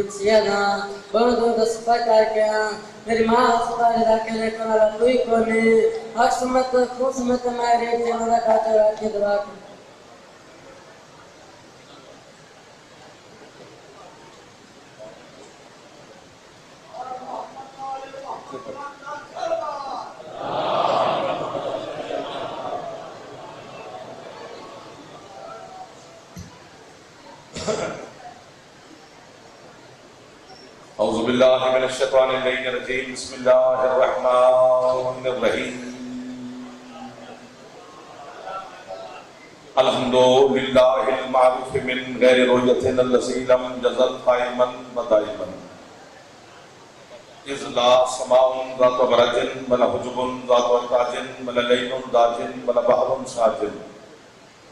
Siena, Bodo da Spatakia, Rimas, Parakane, Kanala, Tuikoni, Haksumata, Kusumata, Mari, Janala Kata, Kidrak. أعوذ بالله من الشيطان الرجيم بسم الله الرحمن الرحيم الحمد لله المعروف من غير رؤية الذي لم يزل قائما ودائما إذ لا سماء ذات برج ولا حجب ذات وتاج ولا ليل داج ولا بحر ساجن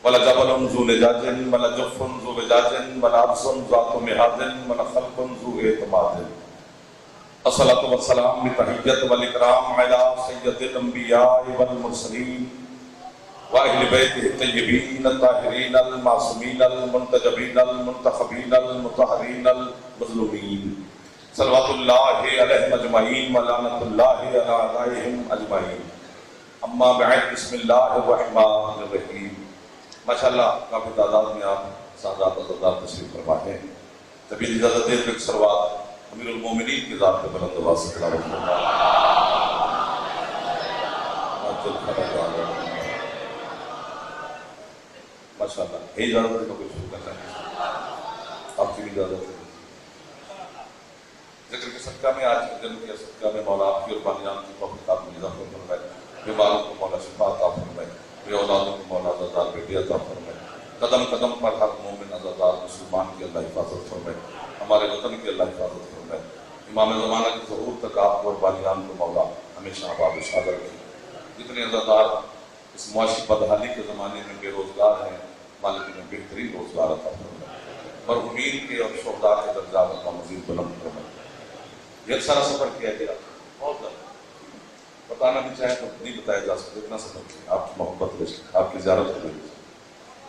ولا جبل ذو لجاج ولا جف ذو لجاج ولا عرش ذات مهاد ولا خلق ذو اعتماد الصلاة والسلام بتحية والإكرام على سيد الأنبياء والمرسلين وأهل بيته الطيبين الطاهرين المعصومين المنتجبين المنتخبين المطهرين المظلومين صلوات الله عليهم أجمعين ولعنة الله على أعدائهم أجمعين اما بعد بسم الله الرحمن الرحيم ماشاءاللہ کافی تعداد میں آپ سادات عزادار تشریف فرما ہیں طبیعت اجازت دے تو ایک سروات امیر المومنین کی ذات پہ بلند آواز سے تلاوت کرنا ماشاءاللہ ہے اجازت ہے تو کوئی شروع کرنا ہے آپ کی بھی اجازت ہے ذکر کے صدقہ میں آج کے دن کے صدقہ میں مولا آپ کی اور بانیان کی توفیقات میں اضافہ فرمائے بیماروں کو مولا شفا عطا فرمائے بے اولادوں کو مولا عزادار بیٹی عطا فرمائے قدم قدم پر ہر مومن عزادار مسلمان کی اللہ حفاظت فرمائے ہمارے وطن کی اللہ حفاظت فرمائے امام زمانہ کی ظہور تک آپ کو اور بانیان کو مولا ہمیشہ آباد و شاد رکھے جتنے عزادار اس معاشی بدحالی کے زمانے میں بے روزگار ہیں مالک میں بہترین روزگار عطا فرمائے مرحومین کے اور شہداء کے درجات کا مزید بلند فرمائے یہ سارا سفر کیا گیا بہت زیادہ بتانا بھی چاہے تو نہیں بتایا جا سکتا اتنا سفر کیا آپ کی محبت رشک آپ کی زیارت ہو گئی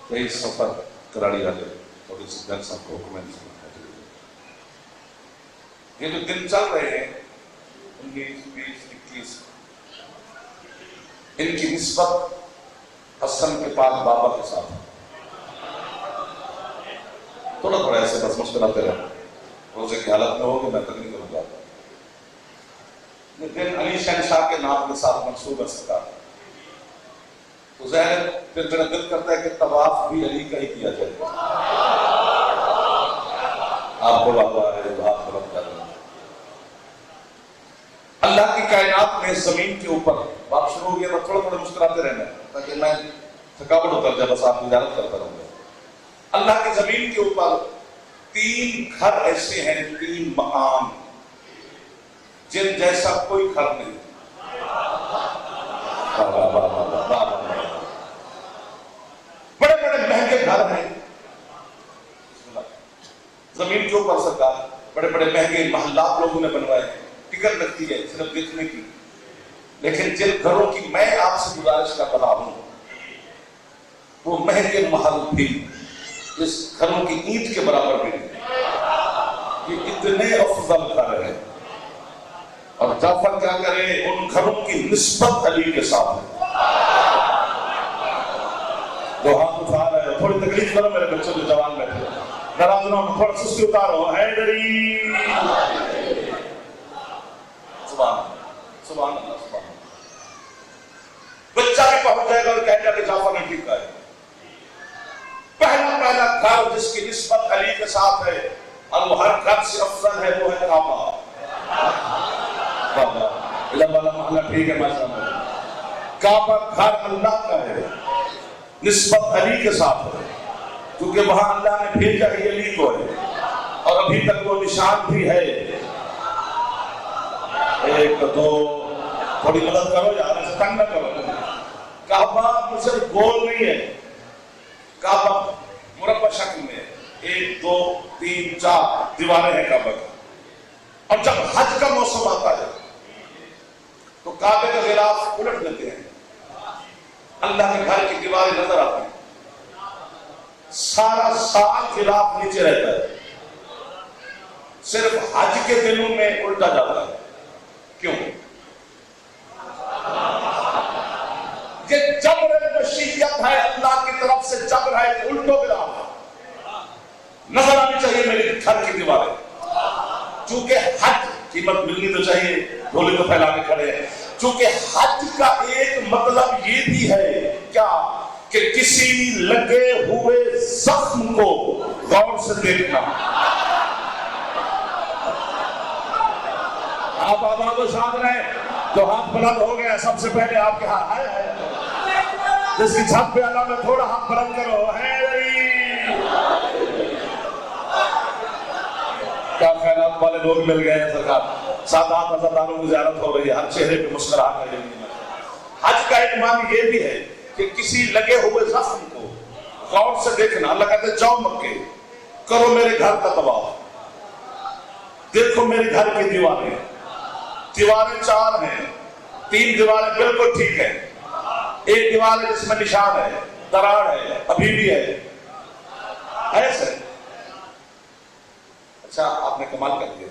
کئی سفر کراڑی آ گئے اور اس گھر صاحب کو حکم نہیں یہ جو دن چل رہے ہیں 19 20 21 ان کی نسبت حسن کے پاک بابا کے ساتھ تھوڑا تھوڑا ایسے بس مشکلاتے رہے روزے کی حالت میں ہو کہ میں تقریر کروں گا لیکن علی شہنشاہ کے نام کے ساتھ منسوب ہے سرکار تو ظاہر پھر میرا دل کرتا ہے کہ طواف بھی علی کا ہی کیا جائے آپ کو بابا ہے آپ کو کر رہے ہیں اللہ کی کائنات میں زمین کے اوپر بات شروع ہو گیا میں تھوڑا تھوڑا مسکراتے رہنا تاکہ میں تھکاوٹ اتر جائے بس آپ کی زیارت کرتا رہوں گا اللہ کی زمین کے اوپر 3 گھر ایسے ہیں 3 مقام جن جیسا کوئی گھر نہیں بڑے بڑے مہنگے گھر ہیں زمین کے اوپر سرکار بڑے بڑے مہنگے محلات لوگوں نے بنوائے ٹکٹ لگتی ہے صرف دیکھنے کی لیکن جن گھروں کی میں آپ سے گزارش کر رہا ہوں وہ مہنگے محل بھی اس گھروں کی اینٹ کے برابر بھی نہیں یہ اتنے افضل گھر ہیں اور جعفر کیا کرے ان گھروں کی نسبت علی کے ساتھ ہے جو ہاتھ اٹھا رہے ہیں تھوڑی تکلیف کرو میرے بچوں جو جوان بیٹھے ناراض نہ ہو تھوڑا سستی اتارو حیدری سبحان سبحان اللہ سبحان اللہ بچہ بھی پہنچ جائے گا اور کہے گا کہ جعفر نے ٹھیک کہا ہے پہلا گھر جس کی نسبت علی کے ساتھ ہے اور وہ ہر گھر سے افضل ہے وہ ہے کعبہ علم والا محلہ ٹھیک ہے ماشاءاللہ کعبہ گھر اللہ کا ہے نسبت علی کے ساتھ ہے کیونکہ وہاں اللہ نے بھیجا ہی علی کو ہے اور ابھی تک وہ نشان بھی ہے 1 2 تھوڑی مدد کرو یار ایسے تنگ نہ کرو کعبہ صرف گول نہیں ہے کعبہ مربع شکل میں 1 2 3 4 دیواریں ہیں کعبہ کی اور جب حج کا موسم آتا ہے تو کعبے کا غلاف الٹ دیتے ہیں اللہ کے گھر کی دیواریں نظر آتی ہیں سارا سال غلاف نیچے رہتا ہے صرف حج کے دنوں میں الٹا جاتا ہے. کیوں؟ یہ جبر مشیت ہے، اللہ کی طرف سے جبر ہے کہ الٹو گرا. نظر آنی چاہیے میری گھر کی دیواریں، چونکہ حج قیمت ملنی تو چاہیے، ڈھولے تو پھیلا کے کھڑے ہیں. چونکہ حج کا ایک مطلب یہ بھی ہے کیا کہ کسی لگے ہوئے زخم کو غور سے دیکھنا. آپ آباد و شاد رہے، جو ہاتھ بلند ہو گیا سب سے پہلے آپ کے ہاتھ ہے جس کی چھت پہ اللہ میں تھوڑا ہاتھ بلند کرو. ہے کیا خیرات والے لوگ مل گئے ہیں سرکار، 7-8 عزاداروں کی زیارت ہو رہی ہے، ہر چہرے پہ مسکراہٹ ہے. حج کا ایک معنی یہ بھی ہے کہ کسی لگے ہوئے زخم کو غور سے دیکھنا. اللہ کہتے ہیں جاؤ مکے، کرو میرے گھر کا طواف، دیکھو میرے گھر کی دیواریں. دیواریں 4 ہیں، 3 دیواریں بالکل ٹھیک ہیں، ایک دیوار ہے جس میں نشان ہے، دراڑ ہے، ابھی بھی ہے. ایسے اچھا آپ نے کمال کر دیا.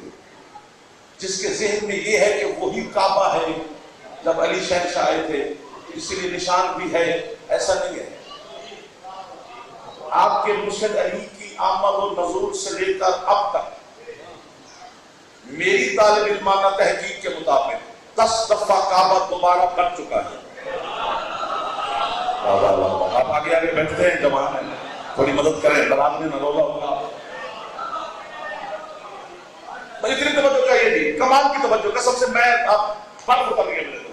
جس کے ذہن میں یہ ہے کہ وہی کعبہ ہے جب علی شہنشاہ آئے تھے، اسی لیے نشان بھی ہے، ایسا نہیں ہے. آپ کے مرشد علی کی آمد و نزول سے لے کر اب تک میری طالب علمانہ تحقیق کے مطابق 10 دفعہ کعبہ دوبارہ بن چکا ہے. آپ آگے آگے بیٹھتے ہیں، جوان ہیں، تھوڑی مدد کریں، برات میں نہ رولا ہوگا. اتنی توجہ چاہیے جی، کمال کی توجہ. قسم سے میں آپ فرق اتر گئے میرے کو.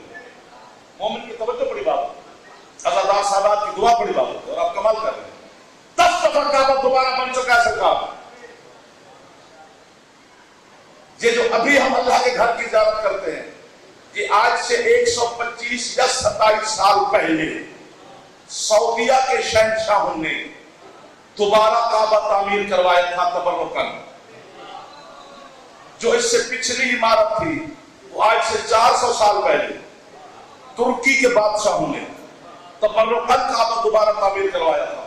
مومن کی توجہ بڑی بات ہے، عزادار سادات کی دعا بڑی بات ہے، اور آپ کمال کر رہے ہیں. 10 دفعہ کعبہ دوبارہ بن چکا ہے سرکار. یہ جو ابھی ہم اللہ کے گھر کی زیارت کرتے ہیں، یہ آج سے 125 یا 27 سال پہلے سعودیہ کے شہنشاہوں نے دوبارہ کعبہ تعمیر کروایا تھا تبرکاً. جو اس سے پچھلی عمارت تھی وہ آج سے 400 سال پہلے ترکی کے بادشاہوں نے تبرکاً کعبہ دوبارہ تعمیر کروایا تھا.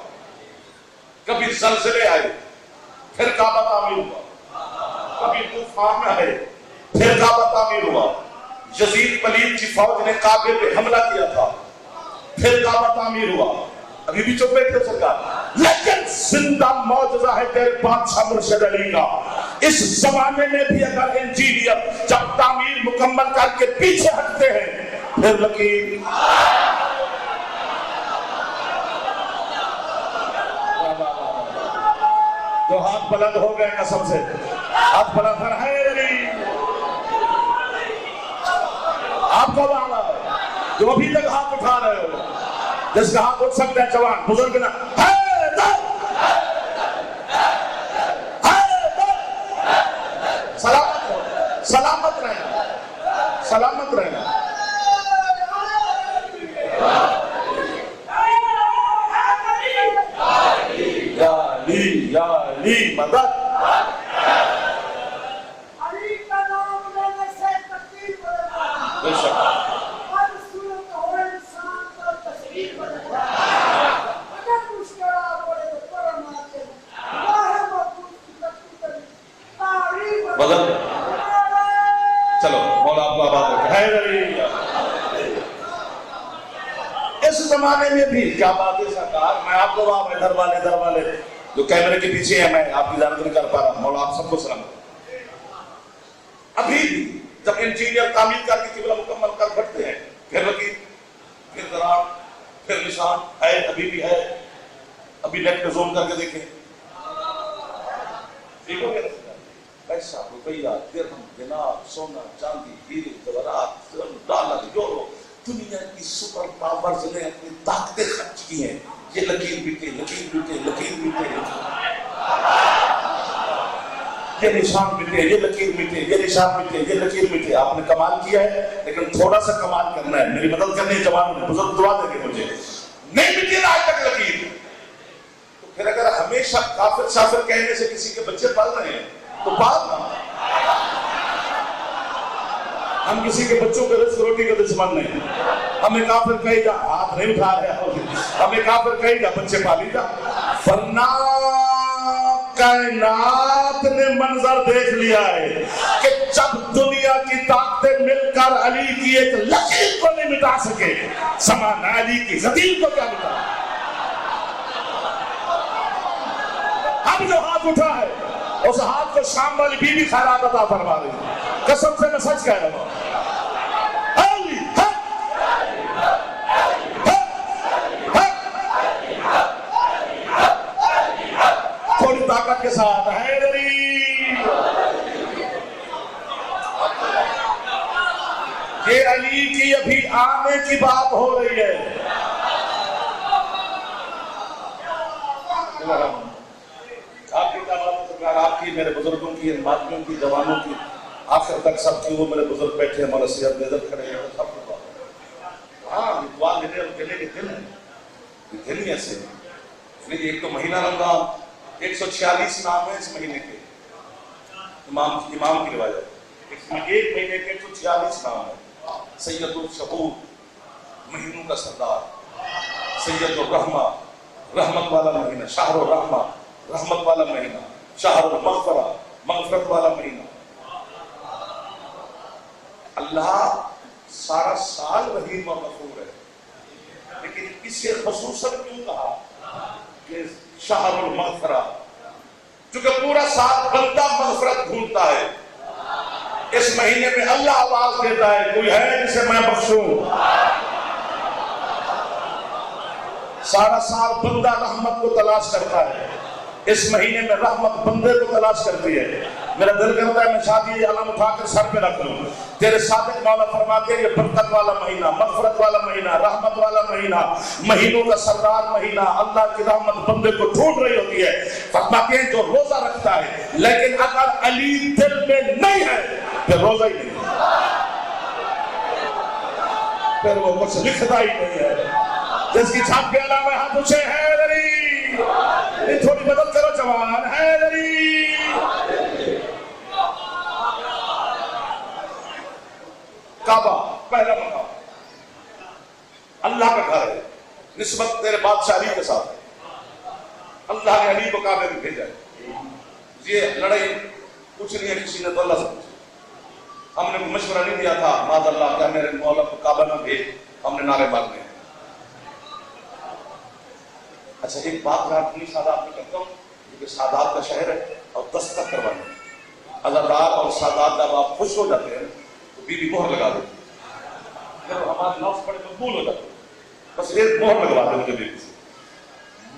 کبھی زلزلے آئے پھر کعبہ تعمیر ہوا، کبھی طوفان آئے پھر کعبہ تعمیر ہوا. یزید پلید کی فوج نے کعبے پہ حملہ کیا تھا، پھر کعبہ تعمیر ہوا. ابھی بھی چپ بیٹھے سرکار، لیکن زندہ معجزہ ہے تیرے بادشاہ مرشد علی کا. اس زمانے میں بھی اگر انجینئر جب تعمیر مکمل کر کے پیچھے ہٹتے ہیں پھر لکیر. جو ہاتھ بلند ہو گئے قسم سے، ہاتھ بلند ہے علی. آپ کو والا جو ابھی تک ہاتھ اٹھا رہے ہو، جس کا ہاتھ اٹھ سکتے ہیں جوان بزرگ نہ، سلامت ہو، سلامت رہنا، سلامت رہنا. یا علی یا علی مدد. علی کا نام لینے سے تقدیر بدلتا بے شک ہر صورت ہو انسان کا تصویر بدلتا اگر مشکلات پڑے تو کرم آتے اللہ محفوظ کی تقدیر تعریف بدل. چلو مولا آپ کو آباد رکھے. ہے علی. اس زمانے میں بھی کیا بات ہے سرکار، میں آپ کو وہاں ادھر والے جو کیمرے کے پیچھے ہیں، میں آپ کی زیارت نہیں کر پا رہا. مولا آپ سب کو سلام. ابھی بھی جب انجینئر تعمیر کر کے قبلہ مکمل کر بٹھتے ہیں، پھر لکیر، پھر دراڑ، پھر نشان ہے، ابھی بھی ہے. ابھی نیٹ پہ زوم کر کے دیکھیں، ٹھیک ہو گیا. پیسہ، روپیہ، درہم، دینار، سونا، چاندی، ہیرے، جواہرات، ڈالر، یورو، دنیا کی سپر پاورز نے اپنی طاقتیں خرچ کی ہیں. یہ لکیر مٹے، لکیر مٹے، لکیر مٹے، یہ نشان مٹے، یہ لکیر مٹے، یہ نشان مٹے، یہ لکیر مٹے. آپ نے کمال کیا ہے، لیکن تھوڑا سا کمال کرنا ہے. میری مدد کرنی ہے جوانوں نے، بزرگ دعا دیں گے مجھے. نہیں مٹی نا آج تک لکیر. تو پھر اگر ہمیشہ کافر شافر کہنے سے کسی کے بچے پال رہے ہیں تو پال نہ. ہم کسی کے بچوں کے رزق روٹی کا دشمن نہیں. ہمیں کافر کہے گا، ہاتھ نہیں اٹھا رہے، ہمیں کافر کہے گا بچے پالی جا. ورنہ کائنات امت نے منظر دیکھ لیا ہے کہ جب دنیا کی طاقتیں مل کر علی کی ایک لکیر کو نہیں مٹا سکے، زمان علی کی غدیر کو کیا مٹا؟ اب جو ہاتھ اٹھا ہے اس ہاتھ کو شام والی بی بی خیرات عطا فرما رہی ہے، قسم سے میں سچ کہہ رہا ہوں۔ تھوڑی طاقت کے ساتھ حیدری، یہ علی کی ابھی آنے کی بات ہو رہی ہے۔ آپ کی کیا آپ کی، میرے بزرگوں کی، ان باتوں کی، جوانوں کی، آخر تک سب کی، وہ میرے بزرگ بیٹھے ہیں، مولا سید نظر کھڑے ہیں، سب کو ہاں دعا لینے اور دینے کے دن ہیں، یہ دن ہی ایسے ہیں۔ ایک تو مہینہ رمضان، 146 نام ہے اس مہینے کے، امام کی روایت، ایک مہینے کے 146 نام ہے۔ سید الشہور، مہینوں کا سردار، سید الرحمہ، رحمت والا مہینہ، شہر الرحمہ، رحمت والا مہینہ، شہر المغفرہ، مغفرت والا مہینہ۔ اللہ سارا سال رحیم اور غفور ہے، لیکن اسے خصوصاً کیوں کہا کہ شہر المغفرہ؟ چونکہ پورا سال بندہ مغفرت ڈھونڈتا ہے، اس مہینے میں اللہ آواز دیتا ہے کوئی ہے جسے میں بخشوں۔ سارا سال بندہ رحمت کو تلاش کرتا ہے، اس مہینے میں رحمت بندے کو تلاش کرتی ہے۔ میرا دل کرتا ہے میں شادی علم اٹھا کر سر پہ رکھ لوں۔ تیرے صادق مولا فرماتے ہیں یہ برکت والا مہینہ، مغفرت والا مہینہ، رحمت والا مہینہ، مہینوں کا سردار مہینہ، اللہ کی رحمت بندے کو ڈھونڈ رہی ہوتی ہے۔ فرماتے ہیں جو روزہ رکھتا ہے لیکن اگر علی دل میں نہیں ہے پھر روزہ ہی نہیں، پھر وہ کچھ لکھتا ہی نہیں ہے۔ جس کی چھاپ کے علامہ ہاتھ اونچے، حیدری، تھوڑی مدد کرو جوان، حیدری۔ کعبہ پہلا مقام اللہ کا گھر ہے، نسبت تیرے بادشاہ علی کے ساتھ ہے۔ اللہ نے علی کو کعبے میں بھیجا ہے۔ یہ لڑائی کچھ نہیں ہے، کسی نے تو اللہ سے پوچھا، ہم نے مشورہ نہیں دیا تھا معاذ اللہ کہ میرے مولا کو کعبہ میں بھیج، ہم نے نعرے مارنے ہیں۔ اچھا ایک بات میں اپنی سادات میں کرتا ہوں، کیونکہ سادات کا شہر ہے اور دستخط کروانا ہے۔ عزادار اور سادات جب آپ خوش ہو جاتے ہیں تو بیوی مہر لگا دیتی ہے، جب ہمارے لفظ پڑے مقبول ہو جاتے ہیں، بس ایک مہر لگوا دے مجھے بیوی سے۔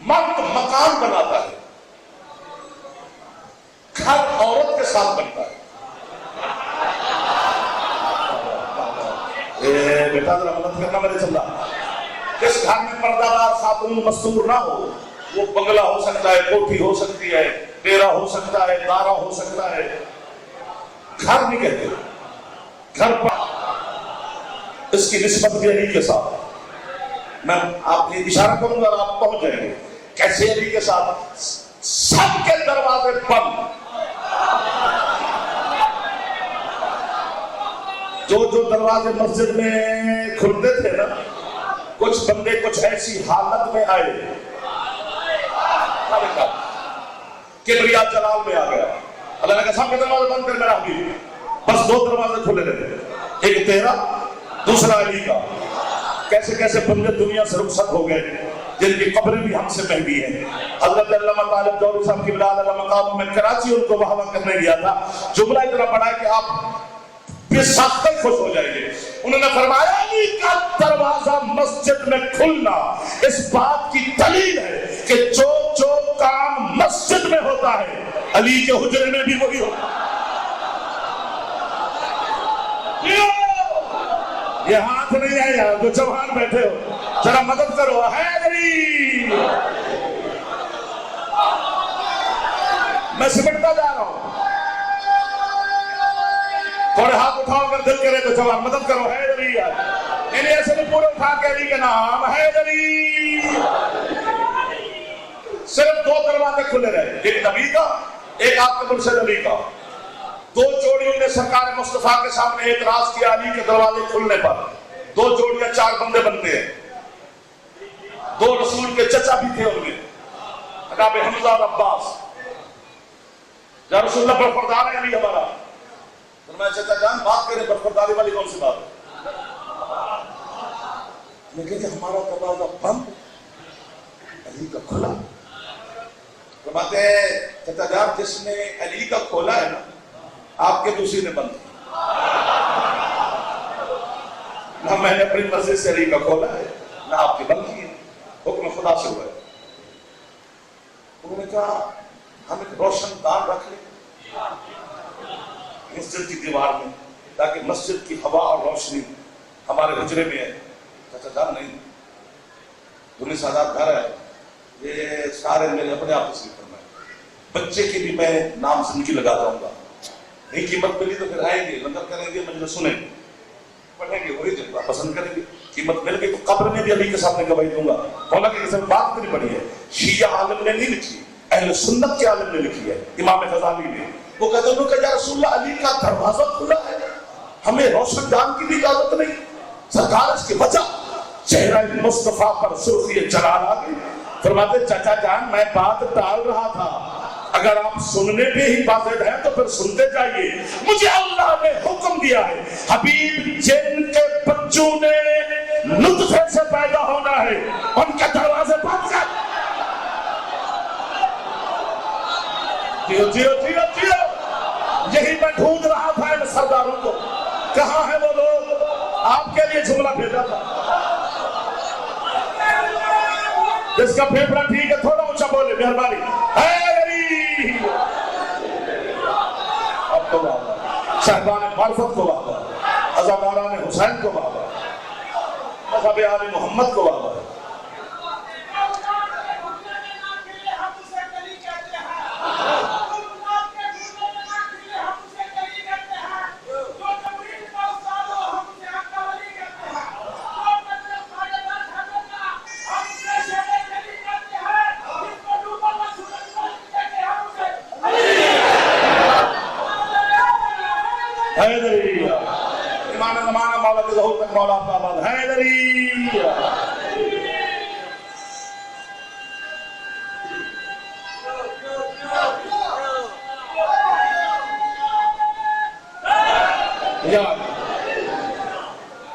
مرد مکان بناتا ہے، گھر عورت کے ساتھ بنتا ہے۔ بیٹا ذرا مدد کرنا میرے چل رہا، جس گھر میں پردہ دار خاتون مستور نہ ہو، وہ بنگلہ ہو سکتا ہے، کوٹھی ہو سکتی ہے، ڈیرا ہو سکتا ہے، دارا ہو سکتا ہے، گھر نہیں کہتے۔ گھر پر اس کی نسبت بھی علی کے ساتھ، میں آپ یہ اشارہ کروں گا اور آپ پہنچ جائیں گے کیسے علی کے ساتھ۔ سب کے دروازے بند، جو دروازے مسجد میں کھلتے تھے نا، کچھ بندے کچھ ایسی حالت میں آئے، کبریا جلال میں آ گیا۔ اللہ نے کہا سب کے دروازے بند کر میرا حبیب، بس دو دروازے کھلے رہے، ایک تیرا دوسرا علی کا۔ کیسے کیسے بندے دنیا سے رخصت ہو گئے جن کی قبریں بھی ہم سے مہنگی ہیں۔ حضرت علامہ طالب جوہری صاحب کی بلاد علامہ مقام میں کراچی ان کو وہاں کرنے گیا تھا، جملہ اتنا بڑا ہے کہ آپ پھر ساتھ تک خوش ہو جائیں گے۔ انہوں نے فرمایا علی کا دروازہ مسجد میں کھلنا اس بات کی دلیل ہے کہ جو کام مسجد میں ہوتا ہے علی کے حجرے میں بھی وہی ہوتا ہے۔ یہ ہاتھ نہیں ہے یار، جو جوان بیٹھے ہو ذرا مدد کرو، حیدری۔ میں سمٹتا جا رہا ہوں، تھوڑے ہاتھ اٹھاؤ اگر دل کرے تو جوان مدد کرو، حیدری یار۔ یعنی ایسے نہیں پورے اٹھا کے علی کے نام، حیدری۔ صرف دو دروازے کھلے رہے، ایک نبی کا، ایک آپ کے مرشد علی کا۔ دو جوڑیوں نے سرکار مصطفیٰ کے سامنے اعتراض کیا علی کے دروازے کھلنے پر۔ دو جوڑیاں 4 بندے بنتے ہیں، 2 رسول کے چچا بھی تھے ان میں، جناب حمزہ اور عباس۔ یا رسول اللہ برخوردار ہے علی ہمارا؟ فرمایا چچا جان بات کریں برخورداری والی کون سی بات ہے؟ لیکن کہ ہمارا دروازہ بند علی کا کھلا. فرماتے ہیں چچا جان جس نے علی کا کھولا ہے نا آپ کے دوسری نے بند کیا. نہ میں نے اپنی مرضی سے علی کا کھولا ہے نہ آپ کی بند کی ہے. حکم خدا سے ہوا ہے. انہوں نے کہا ہم ایک روشن دان رکھ لیں مسجد کی دیوار میں تاکہ مسجد کی ہوا اور روشنی ہمارے حجرے میں ہے. چچا جان نہیں، 19,000 گھر ہے، یہ سارے میرے اپنے آپ تسلیم کرنا ہے. بچے کی بھی میں نام زندگی لگا دوں گا. نہیں قیمت ملی تو پھر آئیں گے، لنگر کریں گے، مجلس سنیں گے، پڑھیں گے، وہی جذبہ پسند کریں گے. قیمت مل گئی تو قبر میں بھی علی کے سامنے گواہی دوں گا. حالانکہ اس میں بات اتنی بڑی ہے، شیعہ عالم نے نہیں لکھی، اہل سنت کے عالم نے لکھی ہے، امام غزالی نے. وہ کہتے ہیں کہ یا رسول اللہ علی کا دروازہ کھلا ہے، ہمیں روشن دان کی بھی اجازت نہیں. سرکار اس کی وجہ چہرہ مصطفیٰ پر سرخی جلال آ گئی. فرماتے چچا جان میں بات ٹال رہا تھا، اگر آپ سننے پہ ہی بازد ہیں تو پھر سنتے جائیے. مجھے اللہ نے حکم دیا ہے حبیب جن کے بچوں نے نطفے سے پیدا ہونا ہے ان کے دروازے بند کر. جیو جیو جیو جیو. یہی میں ڈھونڈ رہا تھا ان سرداروں کو، کہاں ہیں وہ لوگ؟ آپ کے لیے جملہ بھیجا تھا. جس کا پھیپڑا ٹھیک ہے تھوڑا اونچا بولے مہربانی. اب تو بابا صاحبان معرفت کو بابا، عزاداران حسین کو بابا، مذہب آل محمد کو بابا. حیدریہ امام زمانہ مولا کے ظہور تک مولا کا آباد. حیدریہ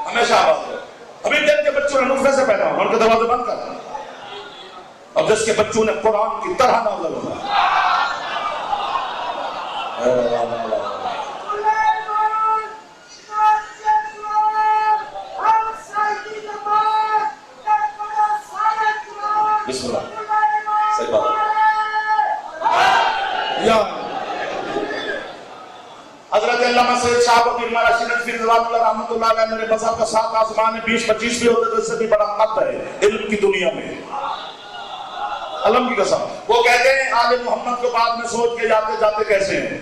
ہمیشہ آباد ہے. ابھی دن کے بچوں نے نطفے سے پیدا ہو ان کے دروازے بند کر، اور جس کے بچوں نے قرآن کی طرح نازل ہونا. بسم اللہ صحیح بات. حضرت علامہ سید شاہ ولی اللہ رشید نقوی رضوان اللہ رحمۃ اللہ علیہ میرے مذہب کا 7 آسمان میں 20-25 بھی ہوتے تو اس سے بھی بڑا قد ہے علم کی دنیا میں، علم کی قسم. وہ کہتے ہیں آل محمد کو بعد میں سوچ کے جاتے جاتے کیسے ہیں،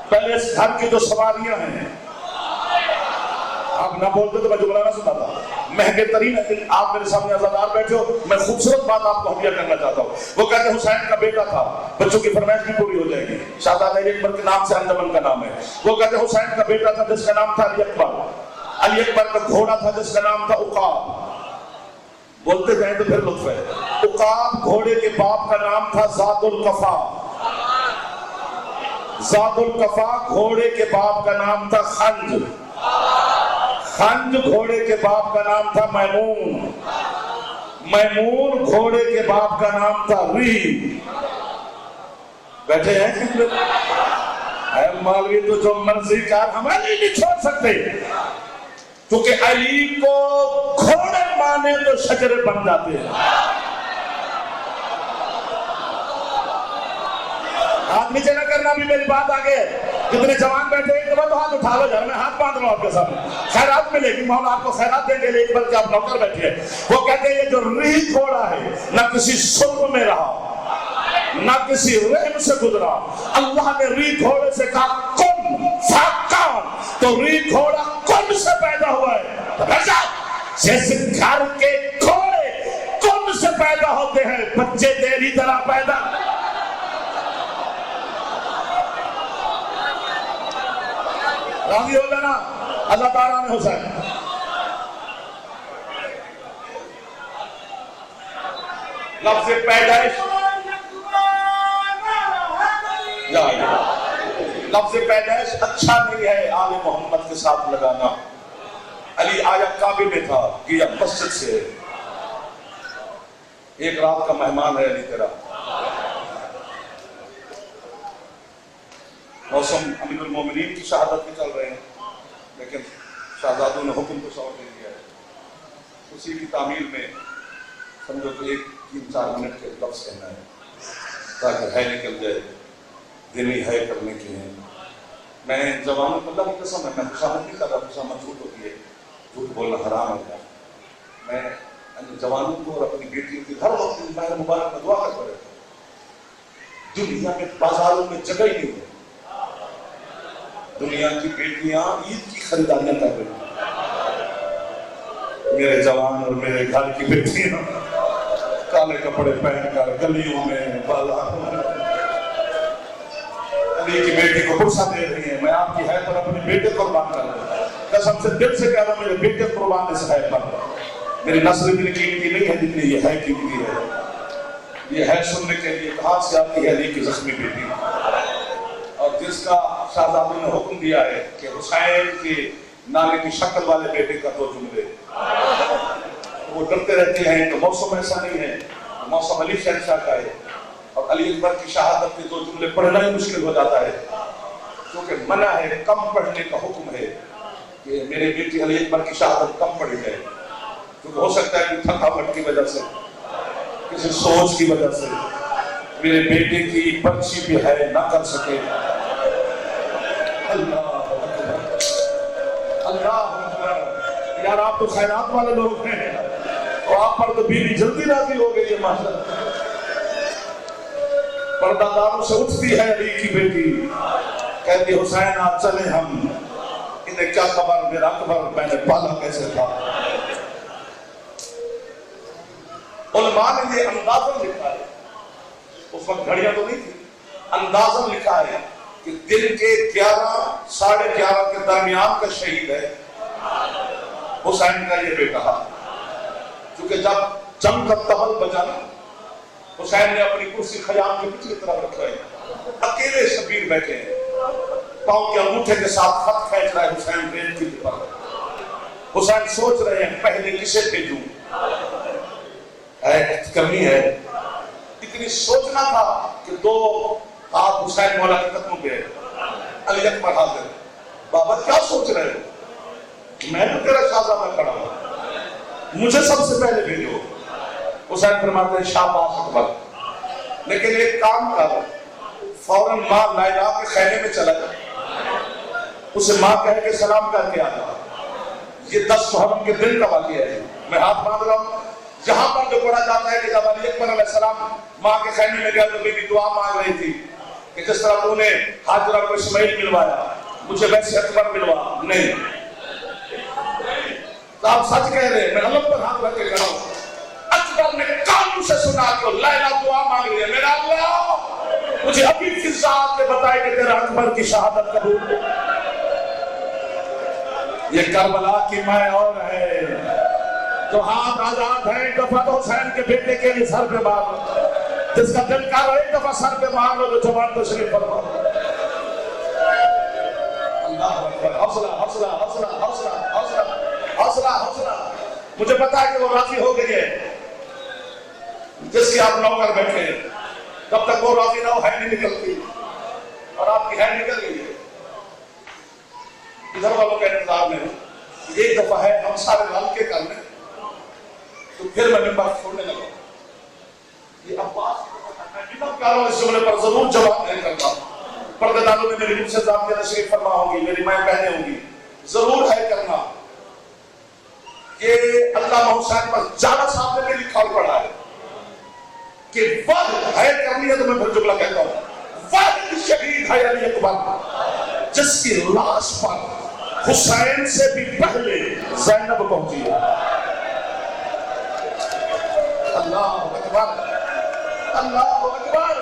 پہلے اس گھر کی جو سواریاں ہیں، آپ نہ بولتے تو میں جملہ نہ سنا تھا. مہنگے ترین ہے. آپ میرے سامنے عزادار بیٹھے ہو، میں خوبصورت بات آپ کو ہدیہ کرنا چاہتا ہوں. وہ کہتے ہیں حسین کا بیٹا تھا، بچوں کی فرمائش بھی پوری ہو جائے گی. شہزادہ علی اکبر کے نام سے انجمن کا نام ہے. وہ کہتے ہیں حسین کا بیٹا تھا جس کا نام تھا علی اکبر. علی اکبر کا گھوڑا تھا جس کا نام تھا عقاب. بولتے جائیں تو پھر لطف ہے. عقاب گھوڑے کے باپ کا نام تھا ذات القفا. ذات القفا گھوڑے کے باپ کا نام تھا خنج. خنج گھوڑے کے باپ کا نام تھا میمون. میمون گھوڑے کے باپ کا نام تھا ری. بیٹھے ہیں اے مولوی تو جو مرضی کار ہمیں نہیں چھوڑ سکتے، کیونکہ علی کو گھوڑے مانے تو شجرے بن جاتے ہیں. ہاتھ نیچے نہ کرنا، بھی میری بات آگے. جتنے جوان بیٹھے ایک دفعہ تو ہاتھ اٹھا لو، گھر میں ہاتھ باندھ لو آپ کے سامنے. خیرات ملے گی، مولا آپ کو خیرات دیں گے، لیکن بلکہ آپ نوکر بیٹھے ہیں. وہ کہتے ہیں یہ جو ری گھوڑا ہے نہ کسی سلم میں رہا نہ کسی رحم سے گزرا. اللہ نے ری گھوڑے سے کہا کن فاکان، تو ری گھوڑا کن سے پیدا ہوا ہے. جیسے گھر کے گھوڑے کن سے پیدا ہوتے ہیں، بچے تیری طرح پیدا. راضی ہو جانا اللہ تعالیٰ نے حسین. لفظ پیدائش لفظ پیدائش اچھا نہیں ہے آل محمد کے ساتھ لگانا. علی آیا کعبے میں تھا، گیا مسجد سے. ایک رات کا مہمان ہے علی تیرا. موسم امیر المومنین کی شہادت بھی چل رہے ہیں، لیکن شہزادوں نے حکم کو سور دے دیا ہے. اسی کی تعمیل میں سمجھو تو 3-4 منٹ کے لفظ کہنا ہے تاکہ ہے نکل جائے. دلی ہے کرنے کے ہیں. میں جوانوں کو اللہ کی قسم ہے، میں خوشامد نہیں کر رہا، خوشامد جھوٹ ہوتی ہے، جھوٹ بولنا حرام ہے. میں جوانوں کو اور اپنی بیٹیوں کی ہر وقت ماہ مبارک میں دعا کرتا رہتا ہوں. دنیا میں بازاروں میں جگہ ہی نہیں ہے. دنیا کی بیٹیاں عید کی خریداریاں کر رہی ہیں. میرے جوان اور میرے گھر کی بیٹیاں کالے کپڑے پہن کر گلیوں میں بازاروں میں علی کی بیٹی کو غصہ دے رہی ہیں. میں آپ کی حید پر اپنے بیٹے قربان کر رہا ہوں. قسم سے دل سے کہہ رہا ہوں، میرے بیٹے قربان اس حید پر. میری نسل اتنی قیمتی نہیں ہے جتنی یہ ہے قیمتی ہے. یہ ہے سننے کے لیے کہاں سے آتی ہے علی کی زخمی بیٹی، اور جس کا شہزادوں نے حکم دیا ہے کہ حسین کے نانے کی شکل والے بیٹے کا 2 جملے. وہ ڈرتے رہتے ہیں کہ موسم ایسا نہیں ہے، موسم علی شہنشاہ کا ہے، اور علی اکبر کی شہادت کے 2 جملے پڑھنا ہی مشکل ہو جاتا ہے، کیونکہ منع ہے، کم پڑھنے کا حکم ہے کہ میرے بیٹی علی اکبر کی شہادت کم پڑھی جائے. کیونکہ ہو سکتا ہے کہ تھکاوٹ کی وجہ سے، کسی سوچ کی وجہ سے میرے بیٹے کی پرچی بھی ہے نہ کر سکے. اللہ اکبر، اللہ اکبر. یار آپ تو خیرات والے لوگ ہیں، اور آپ پر تو بیوی جلدی راضی ہو گئی ہے ماشاءاللہ. پردہ داروں سے اٹھتی ہے علی کی بیٹی، کہتی حسین آج چلے ہم. انہیں کیا خبر میرا اکبر میں نے پالا کیسے تھا. علماء نے یہ اندازن لکھا ہے، اس وقت گھڑیاں تو نہیں تھی، اندازن لکھا ہے کہ دن کے 11-11:30 کے درمیان کا شہید ہے حسین کا یہ بیٹا. کیونکہ جب جنگ کا تبل بجا نا، حسین نے اپنی کرسی خیام کے پچھلی طرف رکھ رہے ہیں، اکیلے شبیر بیٹھے ہیں، پاؤں کے انگوٹھے کے ساتھ خط کھینچ رہا ہے حسین ریل کی پر. حسین سوچ رہے ہیں پہلے کسے بھیجوں، کمی ہے. اتنی سوچنا تھا کہ 2 ہاتھ حسین مولا کے قدموں پہ ہے. علی اکبر حاضر. بابا کیا سوچ رہے ہو؟ میں تو تیرا شہزادہ کھڑا ہوں، مجھے سب سے پہلے بھیجو. حسین فرماتے ہیں شاباش اکبر، لیکن ایک کام کر، فوراً ماں لائلا کے خیمے میں چلا جائے، اسے ماں کہہ کے سلام کر کے آتا. یہ 10 محرم کے دن کا واقعہ ہے. میں ہاتھ باندھ رہا ہوں. جہاں پر جو پڑھا جاتا ہے کہ جب علی اکبر علیہ السلام ماں کے خیمے میں گیا تو بیوی دعا مانگ رہی تھی کہ جس طرح تو نے ہاجرہ کو اسماعیل ملوایا، مجھے ویسے اکبر ملوا. نہیں، تو آپ سچ کہہ رہے ہیں. میں علم پر ہاتھ رکھ کے کہا ہوں، اکبر نے کانوں سے سنا کہ لیلا دعا مانگ رہی ہے. میرا اللہ مجھے ابھی فضا کے بتائے کہ تیرا اکبر کی شہادت قبول ہو. یہ کربلا کی ماں اور ہے جو ہاتھ آزاد ہے. ایک دفعہ تو حسین کے بیٹے کے لیے سر پہ مار لو، جس کا دل کر رہا ہے ایک دفعہ سر پہ مار لو، جو جوان تشریف فرما. اللہ اکبر. حوصلہ حوصلہ حوصلہ حوصلہ حوصلہ حوصلہ حوصلہ. مجھے پتا ہے کہ وہ راضی ہو گئی ہے جس کی آپ نوکر بیٹھے ہیں. جب تک وہ راضی نہ ہو ہے نہیں نکلتی، اور آپ کی ہے نکل گئی ہے. ادھر والوں کا انتظار میں ایک دفعہ ہے ہم سارے لال کے کر لیں تو پھر میں ممبر چھوڑنے لگا. یہ عباس اس جملے پر ضرور جواب نہیں کرتا. پردے داروں میں میری مجھ سے ذات کے تشریف فرما ہوگی، میری مائیں بہنیں ہوں گی، ضرور ہے کرنا. یہ علامہ حسین پر جانا صاحب نے بھی لکھا پڑھا ہے کہ وقت ہے کرنی ہے. تو میں پھر جملہ کہتا ہوں، وقت شہید ہے علی اکبر جس کی لاش پر حسین سے بھی پہلے زینب پہنچی ہے. اللہ اکبر، اللہ اکبر،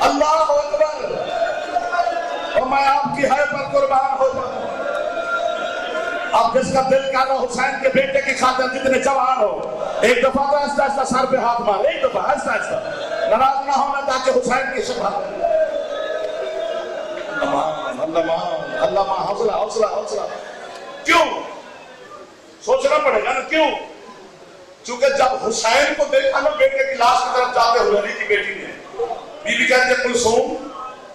اللہ اکبر. اور میں آپ کی حیا پر قربان ہو جاؤں. اب جس کا دل کر رہا حسین کے بیٹے کی خاطر جتنے جوان ہو، ایک دفعہ تو آہستہ آہستہ سر پہ ہاتھ مار، ایک دفعہ آہستہ آہستہ، ناراض نہ ہونا تاکہ حسین کی شفاعت. اللہ ماں حوصلہ حوصلہ حوصلہ. کیوں سوچنا پڑے گا نا کیوں؟ چونکہ جب حسین کو دیکھا نا بیٹے کی لاش کی طرف جاتے ہوئے علی کی بیٹی نے، بی بی کہتے ہیں کلثوم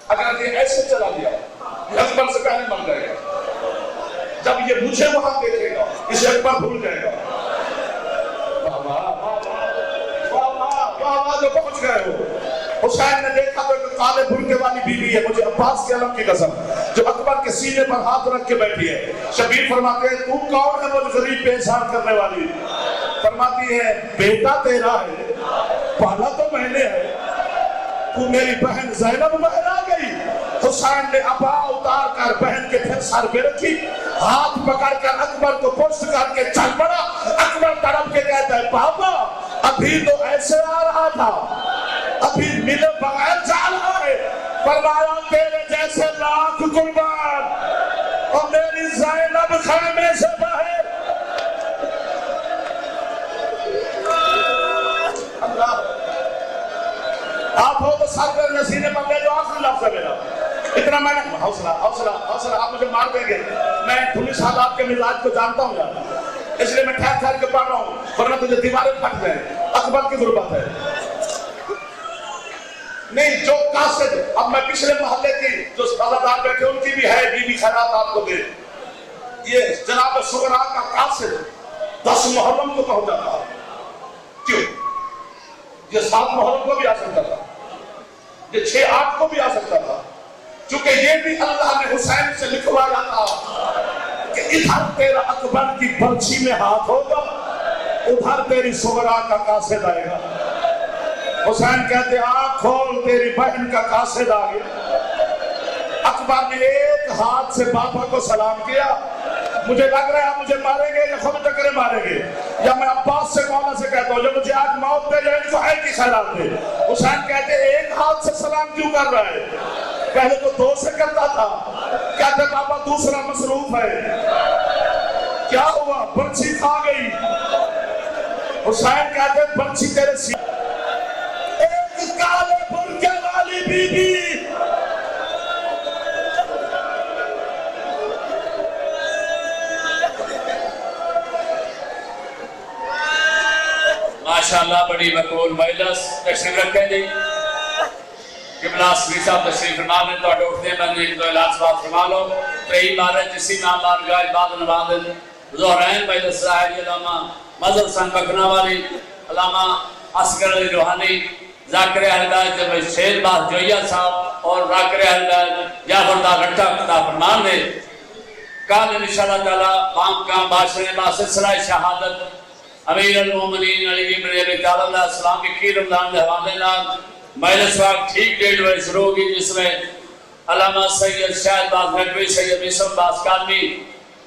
اگر یہ ایسے چلا گیا یہ اکبر سے پہلے مر جائے گا، جب یہ مجھے وہاں دیکھے گا اسے اکبر بھول جائے گا. واہ جو پہنچ گئے ہو. حسین نے دیکھا تو ایک کالے برقعے والی بیوی ہے، مجھے عباس کے علم کی قسم، جو اکبر کے سینے پر ہاتھ رکھ کے بیٹھی ہے. شبیر فرماتے ہیں تو کون ہے مجھ غریب پہ احسان کرنے والی؟ فرماتی ہے بیٹا تیرا ہے، پالا تو میں نے ہے، تو میری بہن زینب باہر آ گئی. حسین نے ابا اتار کر بہن کے پھر سر پہ رکھی، ہاتھ پکڑ کر اکبر کو پشت کر کے چل پڑا. اکبر تڑپ کے کہتا ہے پاپا ابھی تو ایسے آ رہا تھا، ابھی ملے بغیر جا رہا ہے. فرمایا تیرے جیسے لاکھ قربان اور میری زینب خیمے سے باہر. آپ ہو تو سر پہ نسینے پر لے جو آخری لفظ ہے میرا. اتنا میں نے حوصلہ حوصلہ حوصلہ، آپ مجھے مار دیں گے. میں پولیس صاحب آپ کے مزاج کو جانتا ہوں یار، اس لیے میں ٹھہر ٹھہر کے پڑھ رہا ہوں ورنہ تجھے دیواریں پھٹ جائیں. اکبر کی غربت ہے نہیں جو قاصد. اب میں پچھلے محلے کی جو سزادار بیٹھے ان کی بھی ہے بی بی خیرات آپ کو دے. یہ جناب شغراء کا قاصد 10 محرم کو پہنچا تھا. کیوں؟ یہ 7 محرم کو بھی آ سکتا تھا، یہ 6-8 کو بھی آ سکتا تھا، چونکہ یہ بھی اللہ نے حسین سے لکھوایا تھا کہ ادھر تیرا اکبر کی برچھی میں ہاتھ ہوگا، ادھر تیری شغراء کا قاصد آئے گا. حسین کہتے آنکھ کھول تیری بہن کا قاصد آ گیا. اکبر نے ایک ہاتھ سے بابا کو سلام کیا. مجھے لگ رہا ہے مجھے ماریں گے یا خود ٹکرے ماریں گے، یا میں عباس سے مولا سے کہتا ہوں جو مجھے آج موت دے جائے تو ہے کی خیرات دے. حسین کہتے ایک ہاتھ سے سلام کیوں کر رہا ہے؟ پہلے تو 2 سے کرتا تھا. کہتے بابا دوسرا مصروف ہے. کیا ہوا؟ برچھی کھا گئی. حسین کہتے برچھی تیرے سی ایک کالے برقعے والی بی بی ماشاءاللہ بڑی مقبول مجلس. تشریف رکھیں جی. قبلہ سبی صاحب تشریف فرما میں تو اٹھتے ہیں بندے کی تو اعلان بات فرما لو. ترہی مارج جسی میں بارگاہ بعد نماز ظہرین مجلس ظاہری علامہ مظہر حسین بکنا والی، علامہ اصغر علی روحانی، ذاکر اہل بیت جب شیر باز جویہ صاحب اور ذاکر اہل بیت جعفر دا گھٹا خطا فرمان نے کال انشاءاللہ تعالی مام کا باشر با سلسلہ شہادت امیر المومنین علی بن ابی طالب علیہ السلام کی رمضان کے حوالے نال مجلس وقت ٹھیک 1:30 بجے شروع ہوگی، جس میں علامہ سید شاہد باز نقوی، سید یوسف باز کالمی،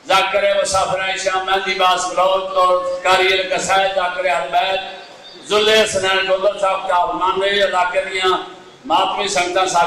ذاکر مسافر شام مہندی باز بلوچ اور قاری القصائد ذاکر اہل بیت ذل حسنین ڈولر صاحب کا فرمان ہے. اللہ کے لیے ماتمی سنگتاں ساری